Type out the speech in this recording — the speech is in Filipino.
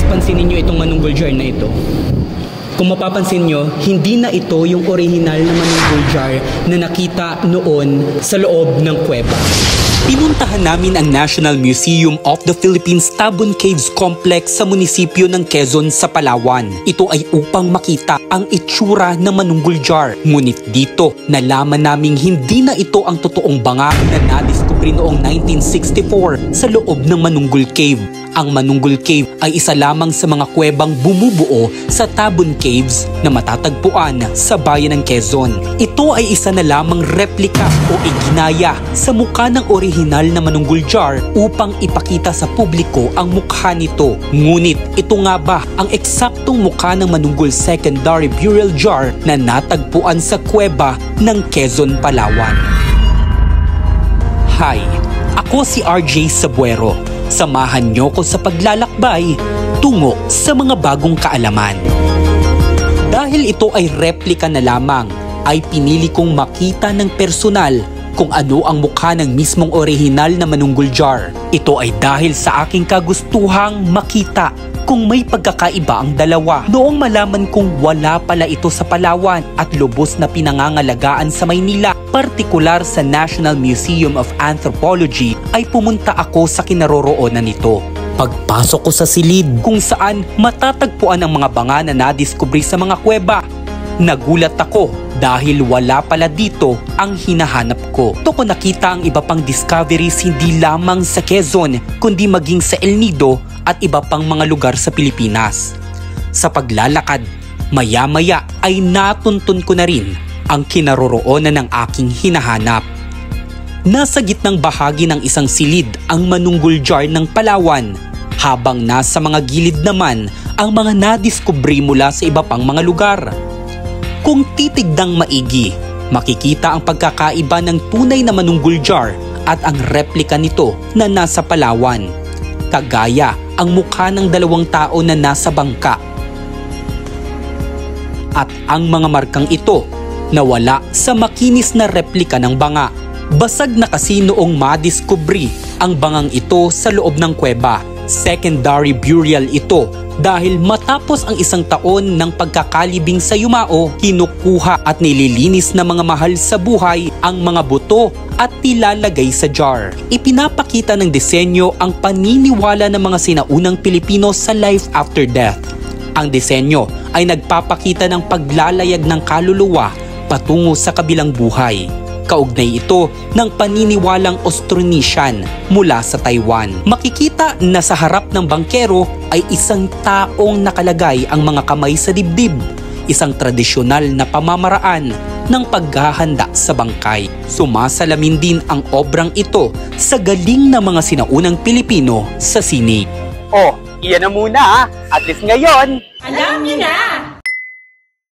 pansinin nyo itong manunggul jar na ito. Kung mapapansin nyo, hindi na ito yung original na manunggul jar na nakita noon sa loob ng kuweba. Pinuntahan namin ang National Museum of the Philippines Tabon Caves Complex sa munisipyo ng Quezon sa Palawan. Ito ay upang makita ang itsura ng manunggul jar. Ngunit dito, nalaman naming hindi na ito ang totoong banga na nadiskubre noong 1964 sa loob ng Manunggul Cave. Ang Manunggul Cave ay isa lamang sa mga kuwebang bumubuo sa Tabon Caves na matatagpuan sa bayan ng Quezon. Ito ay isa na lamang replika o iginaya sa mukha ng orihinal na manunggul jar upang ipakita sa publiko ang mukha nito. Ngunit ito nga ba ang eksaktong mukha ng manunggul secondary burial jar na natagpuan sa kuweba ng Quezon, Palawan? Hi, ako si RJ Sabuero. Samahan niyo ko sa paglalakbay tungo sa mga bagong kaalaman. Dahil ito ay replika na lamang, ay pinili kong makita ng personal kung ano ang mukha ng mismong orihinal na manunggul jar. Ito ay dahil sa aking kagustuhang makita kung may pagkakaiba ang dalawa. Noong malaman kong wala pala ito sa Palawan at lubos na pinangangalagaan sa Maynila, partikular sa National Museum of Anthropology, ay pumunta ako sa kinaroroonan nito. Pagpasok ko sa silid kung saan matatagpuan ang mga banga na nadiskubre sa mga kuweba, nagulat ako dahil wala pala dito ang hinahanap ko. Ito ko nakita ang iba pang discoveries hindi lamang sa Quezon kundi maging sa El Nido at iba pang mga lugar sa Pilipinas. Sa paglalakad, maya-maya ay natuntun ko na rin ang kinaroroonan ng aking hinahanap. Nasa gitnang bahagi ng isang silid ang manunggul jar ng Palawan, habang nasa mga gilid naman ang mga nadiskubre mula sa iba pang mga lugar. Kung titigdang maigi, makikita ang pagkakaiba ng tunay na manunggul jar at ang replika nito na nasa Palawan. Kagaya ang mukha ng dalawang tao na nasa bangka. At ang mga markang ito nawala sa makinis na replika ng banga. Basag na kasi noong madiskubre ang bangang ito sa loob ng kuweba. Secondary burial ito dahil matapos ang isang taon ng pagkakalibing sa yumao, kinukuha at nililinis na mga mahal sa buhay ang mga buto at nilalagay sa jar. Ipinapakita ng disenyo ang paniniwala ng mga sinaunang Pilipino sa life after death. Ang disenyo ay nagpapakita ng paglalayag ng kaluluwa patungo sa kabilang buhay. Kaugnay ito ng paniniwalang Austronesian mula sa Taiwan. Makikita na sa harap ng bangkero ay isang taong nakalagay ang mga kamay sa dibdib, isang tradisyonal na pamamaraan ng paghahanda sa bangkay. Sumasalamin din ang obrang ito sa galing ng mga sinaunang Pilipino sa sining. Oh, iyan na muna. At least ngayon, alam niyo na!